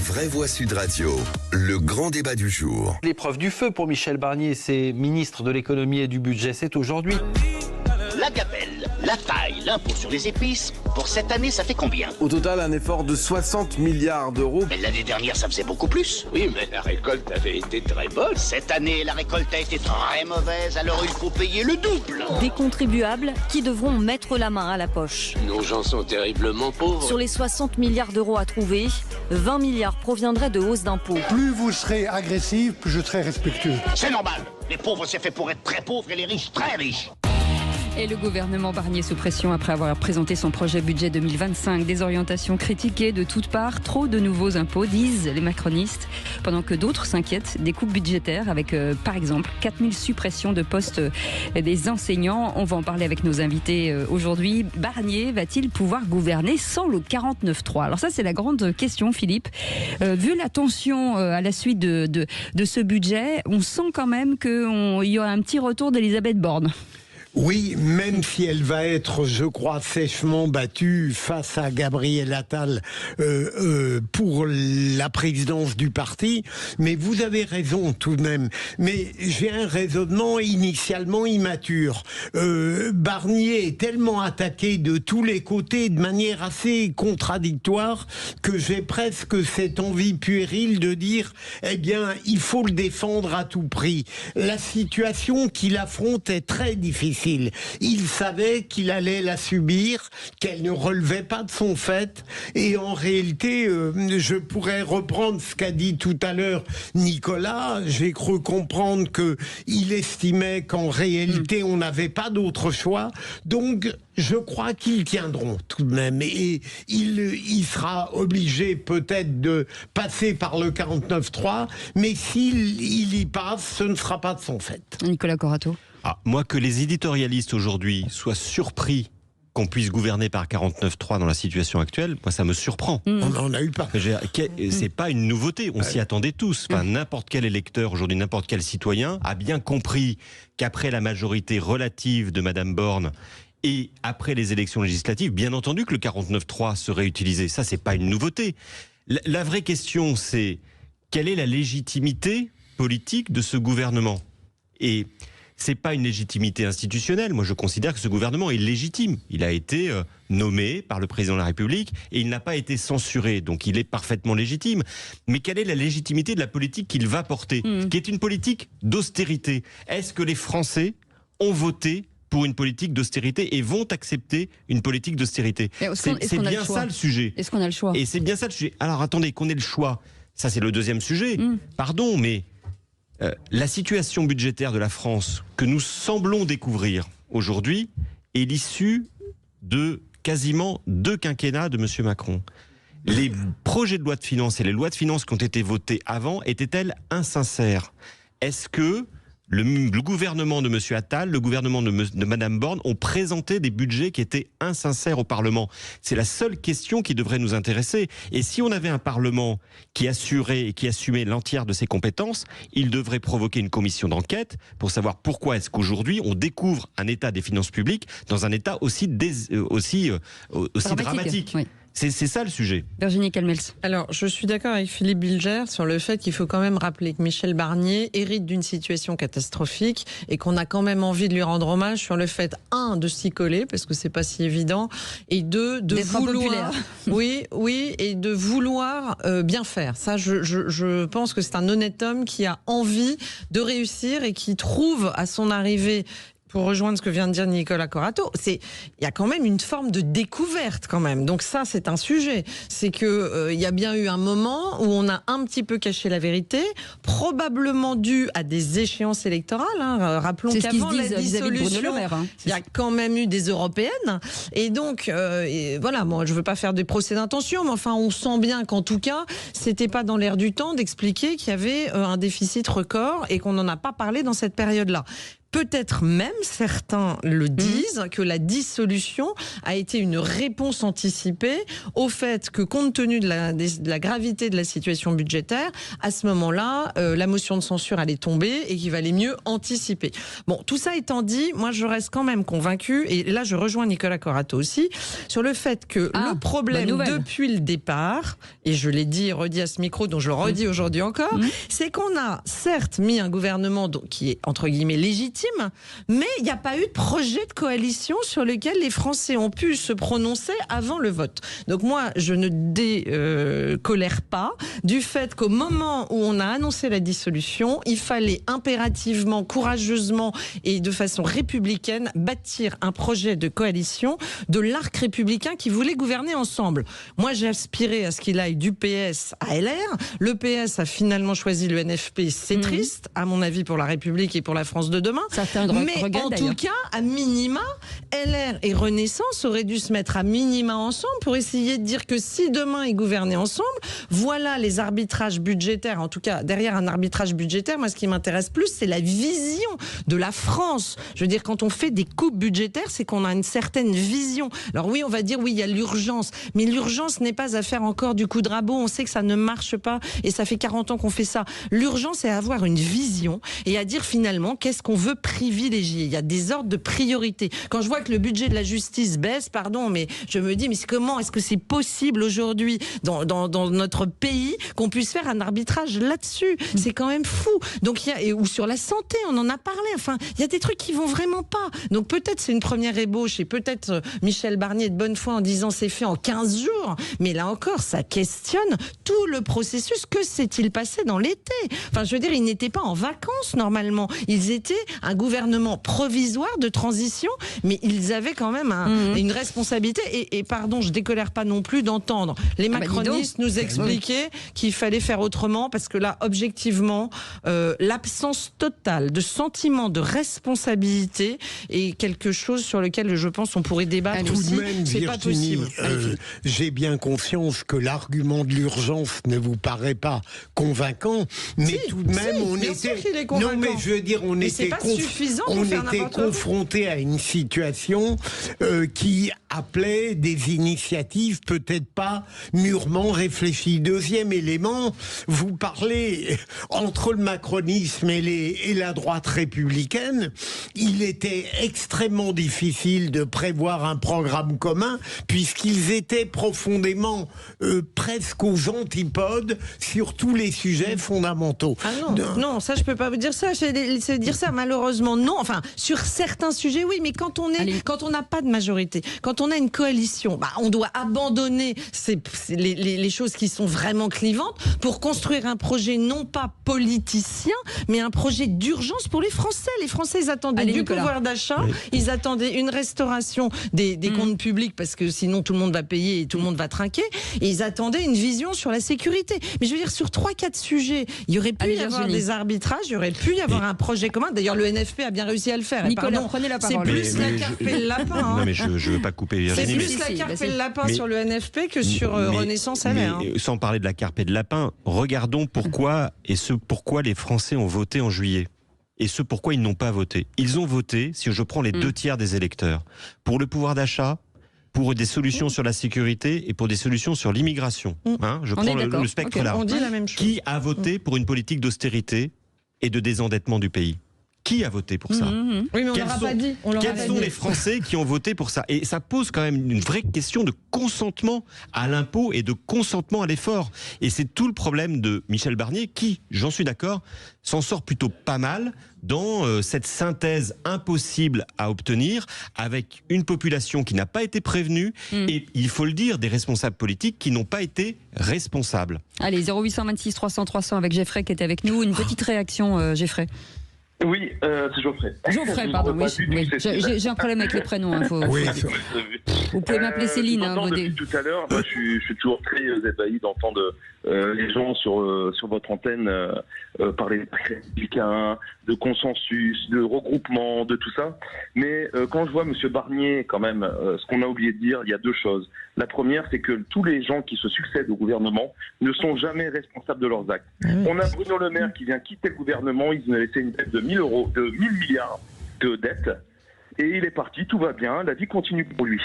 vraies voix Sud Radio, le grand débat du jour. L'épreuve du feu pour Michel Barnier, c'est ministre de l'économie et du budget, c'est aujourd'hui. La gabelle, la taille, l'impôt sur les épices, pour cette année, ça fait combien? Au total, un effort de 60 milliards d'euros. Mais l'année dernière, ça faisait beaucoup plus. Oui, mais la récolte avait été très bonne. Cette année, la récolte a été très mauvaise, alors il faut payer le double. Des contribuables qui devront mettre la main à la poche. Nos gens sont terriblement pauvres. Sur les 60 milliards d'euros à trouver, 20 milliards proviendraient de hausses d'impôts. Plus vous serez agressif, plus je serai respectueux. C'est normal. Les pauvres, c'est fait pour être très pauvres et les riches, très riches. Et le gouvernement Barnier sous pression après avoir présenté son projet budget 2025. Des orientations critiquées de toutes parts. Trop de nouveaux impôts, disent les macronistes. Pendant que d'autres s'inquiètent des coupes budgétaires avec, par exemple, 4000 suppressions de postes des enseignants. On va en parler avec nos invités aujourd'hui. Barnier va-t-il pouvoir gouverner sans le 49.3 ? Alors ça, c'est la grande question, Philippe. Vu la tension à la suite de ce budget, on sent quand même qu'il y aura un petit retour d'Elisabeth Borne. Oui, même si elle va être, je crois, sèchement battue face à Gabriel Attal pour la présidence du parti. Mais vous avez raison tout de même. Mais j'ai un raisonnement initialement immature. Barnier est tellement attaqué de tous les côtés de manière assez contradictoire que j'ai presque cette envie puérile de dire, eh bien, il faut le défendre à tout prix. La situation qu'il affronte est très difficile. Il savait qu'il allait la subir, qu'elle ne relevait pas de son fait. Et en réalité, je pourrais reprendre ce qu'a dit tout à l'heure Nicolas. J'ai cru comprendre qu'il estimait qu'en réalité, on n'avait pas d'autre choix. Donc, je crois qu'ils tiendront tout de même. Et il sera obligé peut-être de passer par le 49.3, mais s'il y passe, ce ne sera pas de son fait. Nicolas Corato. Moi, que les éditorialistes aujourd'hui soient surpris qu'on puisse gouverner par 49.3 dans la situation actuelle, moi ça me surprend. On n'en a eu pas. C'est pas une nouveauté, on s'y attendait tous. Enfin, n'importe quel électeur aujourd'hui, n'importe quel citoyen a bien compris qu'après la majorité relative de Madame Borne et après les élections législatives, bien entendu que le 49.3 serait utilisé. Ça, c'est pas une nouveauté. La vraie question, c'est quelle est la légitimité politique de ce gouvernement ? Et c'est pas une légitimité institutionnelle. Moi, je considère que ce gouvernement est légitime. Il a été nommé par le président de la République et il n'a pas été censuré. Donc, il est parfaitement légitime. Mais quelle est la légitimité de la politique qu'il va porter, qui est une politique d'austérité ? Est-ce que les Français ont voté pour une politique d'austérité et vont accepter une politique d'austérité ? C'est bien ça le sujet. Est-ce qu'on a le choix ? Et c'est bien ça le sujet. Alors, attendez, qu'on ait le choix. Ça, c'est le deuxième sujet. Pardon, mais la situation budgétaire de la France que nous semblons découvrir aujourd'hui est l'issue de quasiment 2 quinquennats de M. Macron. Les projets de loi de finances et les lois de finances qui ont été votées avant étaient-elles insincères ? Est-ce que le gouvernement de M. Attal, le gouvernement de Mme Borne ont présenté des budgets qui étaient insincères au Parlement? C'est la seule question qui devrait nous intéresser. Et si on avait un Parlement qui assurait et qui assumait l'entière de ses compétences, il devrait provoquer une commission d'enquête pour savoir pourquoi est-ce qu'aujourd'hui on découvre un état des finances publiques dans un état aussi dramatique. Oui. C'est ça le sujet. Virginie Calmels. Alors, je suis d'accord avec Philippe Bilger sur le fait qu'il faut quand même rappeler que Michel Barnier hérite d'une situation catastrophique et qu'on a quand même envie de lui rendre hommage sur le fait, 1, de s'y coller, parce que c'est pas si évident, et 2, de vouloir... Oui, et de vouloir bien faire. Ça, je pense que c'est un honnête homme qui a envie de réussir et qui trouve à son arrivée, pour rejoindre ce que vient de dire Nicolas Corato, il y a quand même une forme de découverte quand même. Donc ça, c'est un sujet. C'est que il y a bien eu un moment où on a un petit peu caché la vérité, probablement dû à des échéances électorales. Rappelons qu'avant la dissolution, il y a quand même eu des européennes. Et donc, voilà, moi, je veux pas faire des procès d'intention, mais enfin, on sent bien qu'en tout cas, c'était pas dans l'air du temps d'expliquer qu'il y avait un déficit record et qu'on n'en a pas parlé dans cette période-là. Peut-être même, certains le disent, que la dissolution a été une réponse anticipée au fait que, compte tenu de la gravité de la situation budgétaire, à ce moment-là, la motion de censure allait tomber et qu'il valait mieux anticiper. Bon, tout ça étant dit, moi je reste quand même convaincue, et là je rejoins Nicolas Corato aussi, sur le fait que le problème depuis le départ, et je l'ai dit et redit à ce micro, dont je le redis aujourd'hui encore, c'est qu'on a certes mis un gouvernement qui est entre guillemets légitime, mais il n'y a pas eu de projet de coalition sur lequel les Français ont pu se prononcer avant le vote. Donc moi, je ne décolère pas du fait qu'au moment où on a annoncé la dissolution, il fallait impérativement, courageusement et de façon républicaine bâtir un projet de coalition de l'arc républicain qui voulait gouverner ensemble. Moi, j'ai aspiré à ce qu'il aille du PS à LR. Le PS a finalement choisi le NFP. C'est triste, à mon avis, pour la République et pour la France de demain. Mais en tout cas, à minima, LR et Renaissance auraient dû se mettre à minima ensemble pour essayer de dire que si demain ils gouvernaient ensemble, voilà les arbitrages budgétaires. En tout cas, derrière un arbitrage budgétaire, moi, ce qui m'intéresse plus, c'est la vision de la France. Je veux dire, quand on fait des coupes budgétaires, c'est qu'on a une certaine vision. Alors oui, on va dire, oui, il y a l'urgence. Mais l'urgence n'est pas à faire encore du coup de rabot. On sait que ça ne marche pas et ça fait 40 ans qu'on fait ça. L'urgence, c'est à avoir une vision et à dire finalement qu'est-ce qu'on veut privilégier. Il y a des ordres de priorité. Quand je vois que le budget de la justice baisse, pardon, mais je me dis, mais comment est-ce que c'est possible aujourd'hui dans notre pays qu'on puisse faire un arbitrage là-dessus? C'est quand même fou. Donc ou sur la santé, on en a parlé. Enfin, il y a des trucs qui vont vraiment pas. Donc peut-être c'est une première ébauche et peut-être Michel Barnier est de bonne foi en disant c'est fait en 15 jours. Mais là encore, ça questionne tout le processus. Que s'est-il passé dans l'été? Enfin, je veux dire, ils n'étaient pas en vacances normalement. Ils étaient un gouvernement provisoire de transition, mais ils avaient quand même une responsabilité. Et pardon, je décolère pas non plus d'entendre les macronistes nous expliquer qu'il fallait faire autrement, parce que là, objectivement, l'absence totale de sentiment de responsabilité est quelque chose sur lequel je pense on pourrait débattre tout aussi. De même, c'est pas possible. J'ai bien conscience que l'argument de l'urgence ne vous paraît pas convaincant, mais tout de même, on était. Non, mais je veux dire, on était confronté à une situation qui appelait des initiatives peut-être pas mûrement réfléchies. Deuxième élément, vous parlez entre le macronisme et la droite républicaine, il était extrêmement difficile de prévoir un programme commun puisqu'ils étaient profondément presque aux antipodes sur tous les sujets fondamentaux. Ah non, ça je peux pas vous dire ça. C'est dire ça, malheureusement non. Enfin, sur certains sujets oui, mais quand on n'a pas de majorité, quand on a une coalition, on doit abandonner les choses qui sont vraiment clivantes pour construire un projet non pas politicien, mais un projet d'urgence pour les Français. Les Français, ils attendaient du pouvoir d'achat, ils attendaient une restauration des comptes publics, parce que sinon tout le monde va payer et tout le monde va trinquer, et ils attendaient une vision sur la sécurité. Mais je veux dire, sur 3-4 sujets, il y aurait pu y avoir des arbitrages, il y aurait pu y avoir un projet commun. D'ailleurs, le NFP a bien réussi à le faire. Nicolas, prenez la parole. C'est plus la carpe et le lapin. Non, mais je ne veux pas couper Virginie. C'est plus la carpe et le lapin sur le NFP que sur Renaissance LR. Sans parler de la carpe et de lapin, regardons pourquoi les Français ont voté en juillet. Et pourquoi ils n'ont pas voté. Ils ont voté, si je prends les 2 tiers des électeurs, pour le pouvoir d'achat, pour des solutions sur la sécurité et pour des solutions sur l'immigration. Je prends le spectre large. On dit la même chose. Qui a voté pour une politique d'austérité et de désendettement du pays? Qui a voté pour ça? Oui, mais on l'aura pas dit. Quels sont les Français qui ont voté pour ça? Et ça pose quand même une vraie question de consentement à l'impôt et de consentement à l'effort. Et c'est tout le problème de Michel Barnier qui, j'en suis d'accord, s'en sort plutôt pas mal dans cette synthèse impossible à obtenir avec une population qui n'a pas été prévenue et, il faut le dire, des responsables politiques qui n'ont pas été responsables. Allez, 0826 300 300 avec Geoffrey qui est avec nous. Une petite réaction, Geoffrey. Oui, c'est Geoffrey. Geoffrey, pardon, oui. J'ai un problème avec les prénoms. Vous pouvez m'appeler Céline. Depuis tout à l'heure, moi, je suis toujours très ébahi d'entendre les gens sur votre antenne parler de républicain, de consensus, de regroupement, de tout ça. Mais quand je vois M. Barnier, quand même, ce qu'on a oublié de dire, il y a 2 choses. La première, c'est que tous les gens qui se succèdent au gouvernement ne sont jamais responsables de leurs actes. On a Bruno Le Maire qui vient quitter le gouvernement, il nous a laissé une dette de 1000 milliards. de dette. Et il est parti, tout va bien, la vie continue pour lui.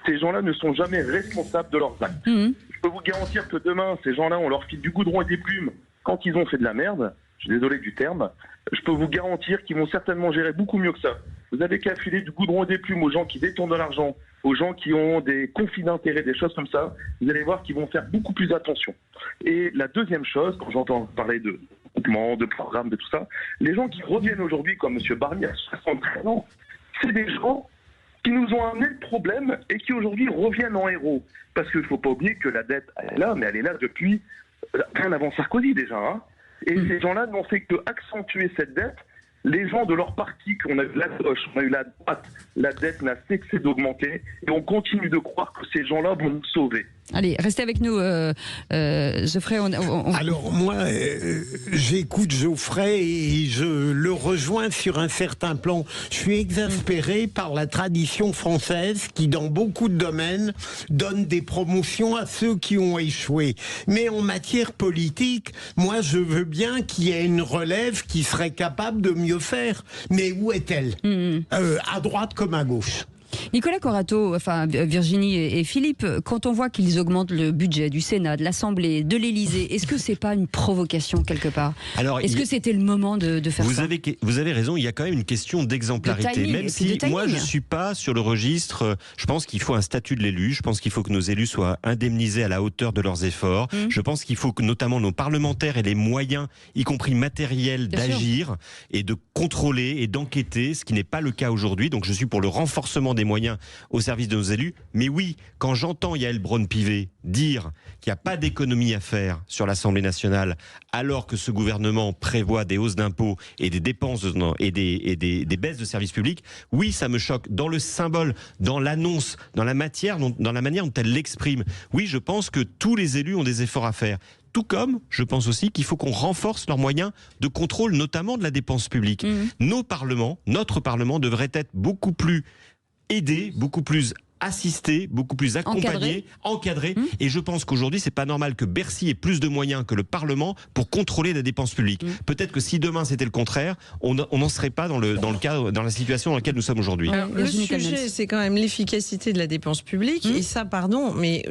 Ces gens-là ne sont jamais responsables de leurs actes. Je peux vous garantir que demain, ces gens-là, on leur file du goudron et des plumes quand ils ont fait de la merde. Je suis désolé du terme. Je peux vous garantir qu'ils vont certainement gérer beaucoup mieux que ça. Vous avez qu'à filer du goudron et des plumes aux gens qui détournent de l'argent, aux gens qui ont des conflits d'intérêts, des choses comme ça. Vous allez voir qu'ils vont faire beaucoup plus attention. Et la deuxième chose, quand j'entends parler de groupement, de programme, de tout ça, les gens qui reviennent aujourd'hui, comme M. Barnier à 73 ans, c'est des gens qui nous ont amené le problème et qui aujourd'hui reviennent en héros. Parce qu'il ne faut pas oublier que la dette, elle est là, mais elle est là depuis bien avant Sarkozy déjà. Hein. Et ces gens-là n'ont fait que accentuer cette dette. Les gens de leur parti, qu'on a eu la gauche, on a eu la droite, la dette n'a cessé d'augmenter et on continue de croire que ces gens-là vont nous sauver. Allez, restez avec nous, Geoffrey. Alors moi, j'écoute Geoffrey et je le rejoins sur un certain plan. Je suis exaspéré par la tradition française qui, dans beaucoup de domaines, donne des promotions à ceux qui ont échoué. Mais en matière politique, moi, je veux bien qu'il y ait une relève qui serait capable de mieux faire. Mais où est-elle ? À droite comme à gauche. Nicolas Corato, enfin Virginie et Philippe, quand on voit qu'ils augmentent le budget du Sénat, de l'Assemblée, de l'Élysée, est-ce que c'est pas une provocation quelque part ? Alors, est-ce que c'était le moment de faire ça ? Vous avez raison, il y a quand même une question d'exemplarité. De timing, même si moi je ne suis pas sur le registre, je pense qu'il faut un statut de l'élu, je pense qu'il faut que nos élus soient indemnisés à la hauteur de leurs efforts, je pense qu'il faut que notamment nos parlementaires aient les moyens, y compris matériels, d'agir et de contrôler et d'enquêter, ce qui n'est pas le cas aujourd'hui. Donc je suis pour le renforcement des moyens au service de nos élus. Mais oui, quand j'entends Yael Braun-Pivet dire qu'il n'y a pas d'économie à faire sur l'Assemblée nationale, alors que ce gouvernement prévoit des hausses d'impôts et des dépenses et des baisses de services publics, oui, ça me choque. Dans le symbole, dans l'annonce, dans la manière dont elle l'exprime, oui, je pense que tous les élus ont des efforts à faire. Tout comme, je pense aussi qu'il faut qu'on renforce leurs moyens de contrôle, notamment de la dépense publique. Notre Parlement devrait être beaucoup plus aidé, beaucoup plus assisté, beaucoup plus accompagné, encadré. Et je pense qu'aujourd'hui, c'est pas normal que Bercy ait plus de moyens que le Parlement pour contrôler la dépense publique. Peut-être que si demain c'était le contraire, on n'en serait pas dans la situation dans laquelle nous sommes aujourd'hui. Le sujet, c'est quand même l'efficacité de la dépense publique. Et ça, pardon, mais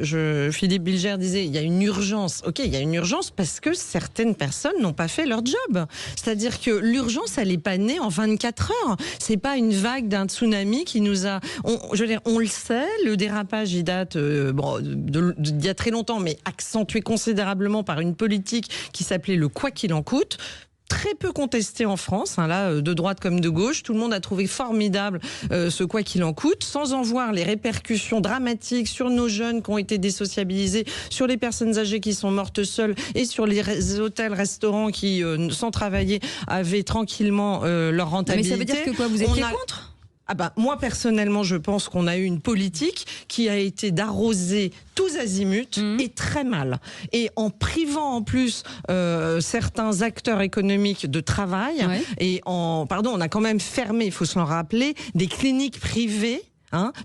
Philippe Bilger disait, il y a une urgence. Ok, il y a une urgence parce que certaines personnes n'ont pas fait leur job. C'est-à-dire que l'urgence, elle n'est pas née en 24 heures. C'est pas une vague d'un tsunami qui nous a... on le sait, le dérapage, il date d'il y a très longtemps, mais accentué considérablement par une politique qui s'appelait le quoi qu'il en coûte. Très peu contesté en France, de droite comme de gauche. Tout le monde a trouvé formidable ce quoi qu'il en coûte, sans en voir les répercussions dramatiques sur nos jeunes qui ont été désociabilisés, sur les personnes âgées qui sont mortes seules et sur les hôtels, restaurants qui, sans travailler, avaient tranquillement leur rentabilité. Mais ça veut dire que quoi, vous étiez contre ? Moi, personnellement, je pense qu'on a eu une politique qui a été d'arroser tous azimuts et très mal. Et en privant en plus certains acteurs économiques de travail, et on a quand même fermé, il faut se le rappeler, des cliniques privées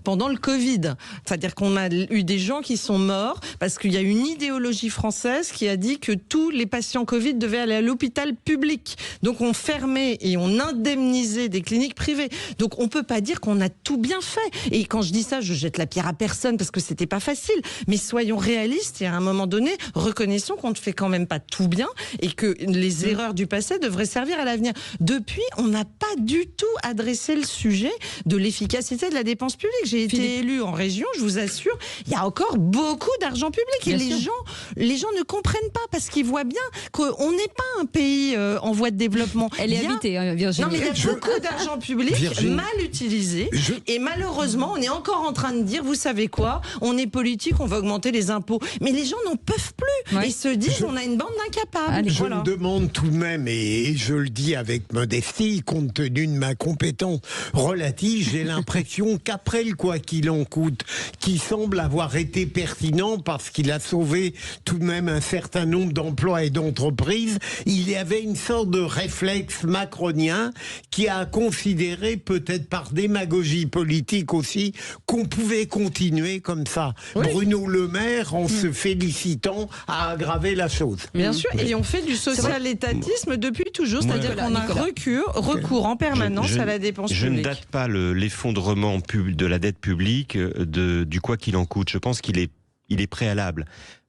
pendant le Covid. C'est-à-dire qu'on a eu des gens qui sont morts parce qu'il y a une idéologie française qui a dit que tous les patients Covid devaient aller à l'hôpital public. Donc on fermait et on indemnisait des cliniques privées. Donc on peut pas dire qu'on a tout bien fait. Et quand je dis ça, je jette la pierre à personne parce que c'était pas facile. Mais soyons réalistes et à un moment donné, reconnaissons qu'on ne fait quand même pas tout bien et que les erreurs du passé devraient servir à l'avenir. Depuis, on n'a pas du tout adressé le sujet de l'efficacité de la dépense public. J'ai été élue en région, je vous assure, il y a encore beaucoup d'argent public. Et les gens ne comprennent pas parce qu'ils voient bien qu'on n'est pas un pays en voie de développement. Elle est habitée, Virginie. Non, mais il y a beaucoup d'argent public mal utilisé. Et malheureusement, on est encore en train de dire, vous savez quoi, on est politique, on va augmenter les impôts. Mais les gens n'en peuvent plus et se disent, on a une bande d'incapables. Je me demande tout de même, et je le dis avec modestie, compte tenu de ma compétence relative, j'ai l'impression qu'à après le quoi qu'il en coûte, qui semble avoir été pertinent parce qu'il a sauvé tout de même un certain nombre d'emplois et d'entreprises, il y avait une sorte de réflexe macronien qui a considéré, peut-être par démagogie politique aussi, qu'on pouvait continuer comme ça. Oui. Bruno Le Maire, en se félicitant, a aggravé la chose. Bien sûr, et on fait du social-étatisme depuis toujours, c'est-à-dire qu'on a recours en permanence à la dépense publique. Je ne date pas l'effondrement de la dette publique du quoi qu'il en coûte. Je pense qu'il est préalable.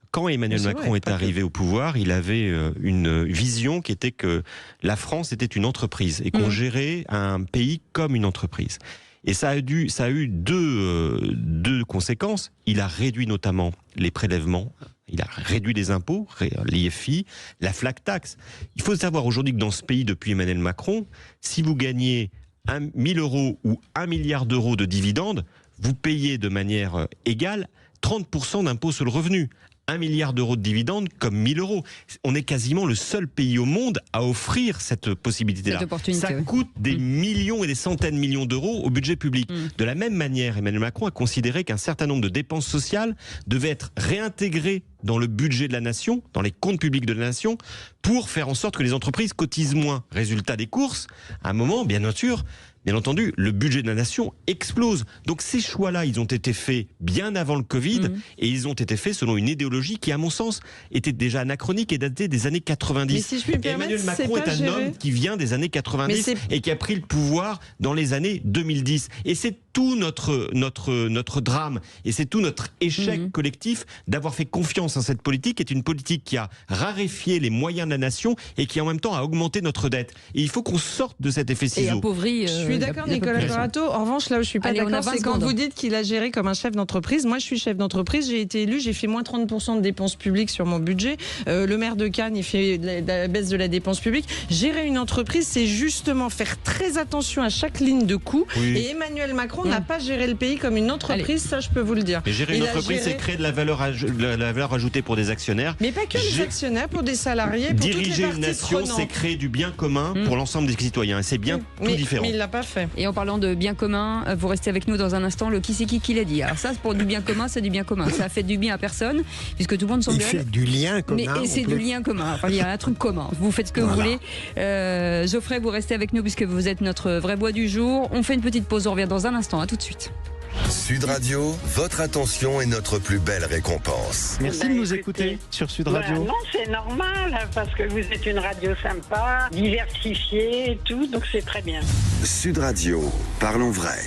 Quand Emmanuel Macron est arrivé au pouvoir, il avait une vision qui était que la France était une entreprise et qu'on gérait un pays comme une entreprise. Et ça a eu deux conséquences. Il a réduit notamment les prélèvements, il a réduit les impôts, l'IFI, la flat tax. Il faut savoir aujourd'hui que dans ce pays, depuis Emmanuel Macron, si vous gagnez 1 000 € ou 1 milliard d'euros de dividendes, vous payez de manière égale 30% d'impôt sur le revenu. 1 milliard d'euros de dividendes comme 1 000 €. On est quasiment le seul pays au monde à offrir cette possibilité-là. Ça coûte des millions et des centaines de millions d'euros au budget public. De la même manière, Emmanuel Macron a considéré qu'un certain nombre de dépenses sociales devaient être réintégrées dans le budget de la nation, dans les comptes publics de la nation, pour faire en sorte que les entreprises cotisent moins. Résultat des courses, à un moment, bien entendu, le budget de la nation explose. Donc ces choix-là, ils ont été faits bien avant le Covid et ils ont été faits selon une idéologie qui, à mon sens, était déjà anachronique et datée des années 90. Mais si je puis me permettre, Emmanuel Macron est un homme qui vient des années 90 et qui a pris le pouvoir dans les années 2010. Et c'est tout notre drame et c'est tout notre échec collectif d'avoir fait confiance en cette politique, qui est une politique qui a raréfié les moyens de la nation et qui en même temps a augmenté notre dette. Et il faut qu'on sorte de cet effet ciseau. Et appauvri. Je suis d'accord, Nicolas Dorato. En revanche, là où je suis pas d'accord, c'est quand vous dites qu'il a géré comme un chef d'entreprise. Moi, je suis chef d'entreprise, j'ai été élu, j'ai fait moins 30% de dépenses publiques sur mon budget. Le maire de Cannes, il fait la baisse de la dépense publique. Gérer une entreprise, c'est justement faire très attention à chaque ligne de coût. Oui. Et Emmanuel Macron n'a pas géré le pays comme une entreprise, ça je peux vous le dire. Mais gérer une entreprise, c'est créer de la valeur ajoutée pour des actionnaires. Mais pas que les actionnaires, pour des salariés, pour diriger une nation, c'est créer du bien commun pour l'ensemble des citoyens. Et c'est bien tout différent. Mais il l'a pas fait. Et en parlant de bien commun, vous restez avec nous dans un instant. Le qui c'est qui l'a dit. Alors ça, pour du bien commun, c'est du bien commun. Ça fait du bien à personne, puisque tout le monde s'engueule. Il fait du lien commun. Mais c'est du lien commun. Enfin, il y a un truc commun. Vous faites ce que vous voulez. Geoffrey, vous restez avec nous puisque vous êtes notre vrai bois du jour. On fait une petite pause. On revient dans un instant. À tout de suite. Sud Radio, votre attention est notre plus belle récompense. Merci de nous écouter sur Sud Radio. Non, c'est normal, parce que vous êtes une radio sympa, diversifiée et tout, donc c'est très bien. Sud Radio, parlons vrai.